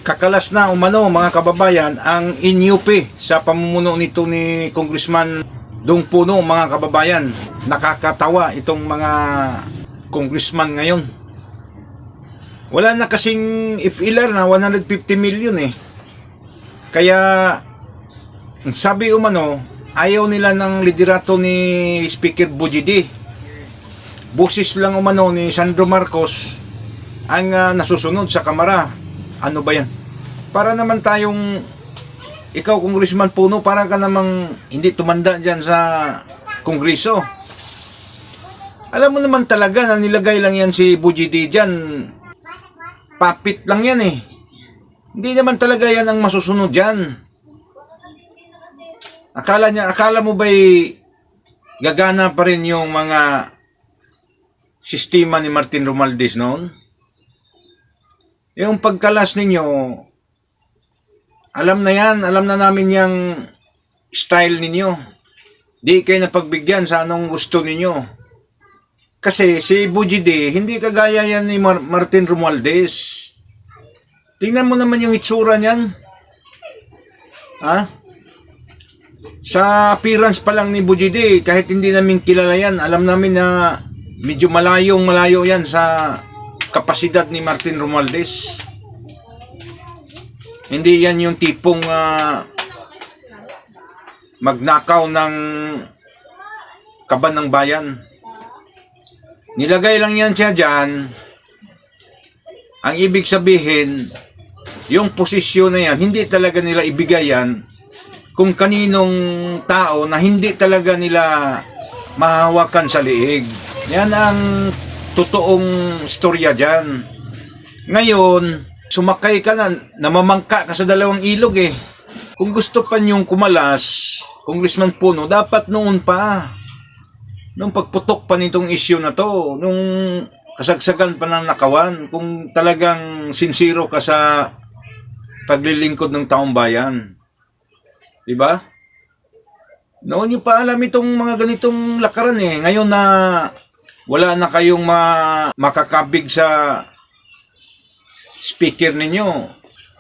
Kakalas na umano mga kababayan ang inyupi sa pamumuno nito ni Congressman Dong Puno mga kababayan. Nakakatawa itong mga congressman ngayon. Wala na kasing FLR na 150 million eh. Kaya sabi umano ayaw nila ng liderato ni Speaker Bujidi. Busis lang umano ni Sandro Marcos ang nasusunod sa Kamara. Ano ba yan? Para naman tayong, ikaw Congressman Puno, para ka namang hindi tumanda dyan sa Kongreso. Alam mo naman talaga na nilagay lang yan si Bujidi dyan. Papit lang yan eh. Hindi naman talaga yan ang masusunod dyan. Akala mo ba'y gagana pa rin yung mga sistema ni Martin Romualdez noon? Yung pagkalas ninyo, alam na yan, alam na namin yung style ninyo. Di kayo napagbigyan sa anong gusto ninyo. Kasi si Bujidi, hindi kagaya yan ni Martin Romualdez. Tingnan mo naman yung itsura niyan. Ha? Sa appearance pa lang ni Bujidi, kahit hindi namin kilala yan, alam namin na medyo malayo yan sa kapasidad ni Martin Romualdez. Hindi yan yung tipong magnakaw ng kaban ng bayan. Nilagay lang yan siya dyan. Ang ibig sabihin, yung posisyon na yan, hindi talaga nila ibigay yan kung kaninong tao na hindi talaga nila mahawakan sa liig. Yan ang totoong storya dyan. Ngayon, sumakay ka na, namamangka ka sa dalawang ilog eh. Kung gusto pa niyong kumalas, Congressman Puno, dapat noon pa. Nung pagputok pa nitong issue na to, nung kasagsagan pa ng nakawan, kung talagang sincero ka sa paglilingkod ng taong bayan. Diba? Noon nyo pa alam itong mga ganitong lakaran eh. Ngayon na wala na kayong makakabig sa speaker ninyo.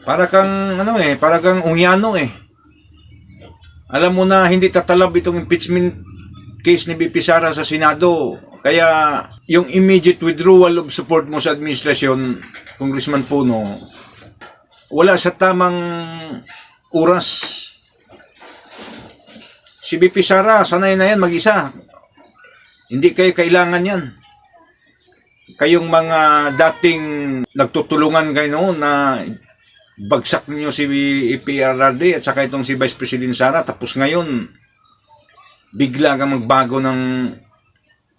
Para kang para kang ungyano eh. Alam mo na hindi tatalab itong impeachment case ni BP Sara sa Senado. Kaya yung immediate withdrawal of support mo sa administrasyon, Congressman Puno, wala sa tamang oras. Si BP Sara, sanay na yan mag-isa. Hindi kayo kailangan yan. Kayong mga dating nagtutulungan kayo noon na bagsak niyo si PRRD at saka itong si Vice President Sara, tapos ngayon bigla kang magbago ng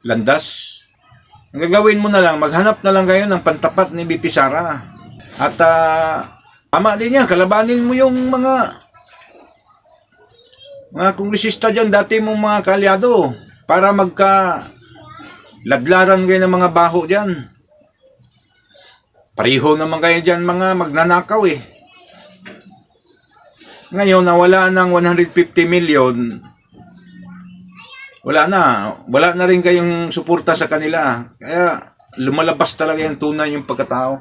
landas. Ang gagawin mo na lang, maghanap na lang kayo ng pantapat ni BP Sara. At tama din yan, kalabanin mo yung mga kongresista dyan, dati mong mga kaalyado, para ladlaran kayo ng mga baho dyan. Pareho naman kayo dyan mga magnanakaw eh. Ngayon na wala ng 150 million, wala na rin kayong suporta sa kanila. Kaya lumalabas talaga yung tunay yung pagkatao.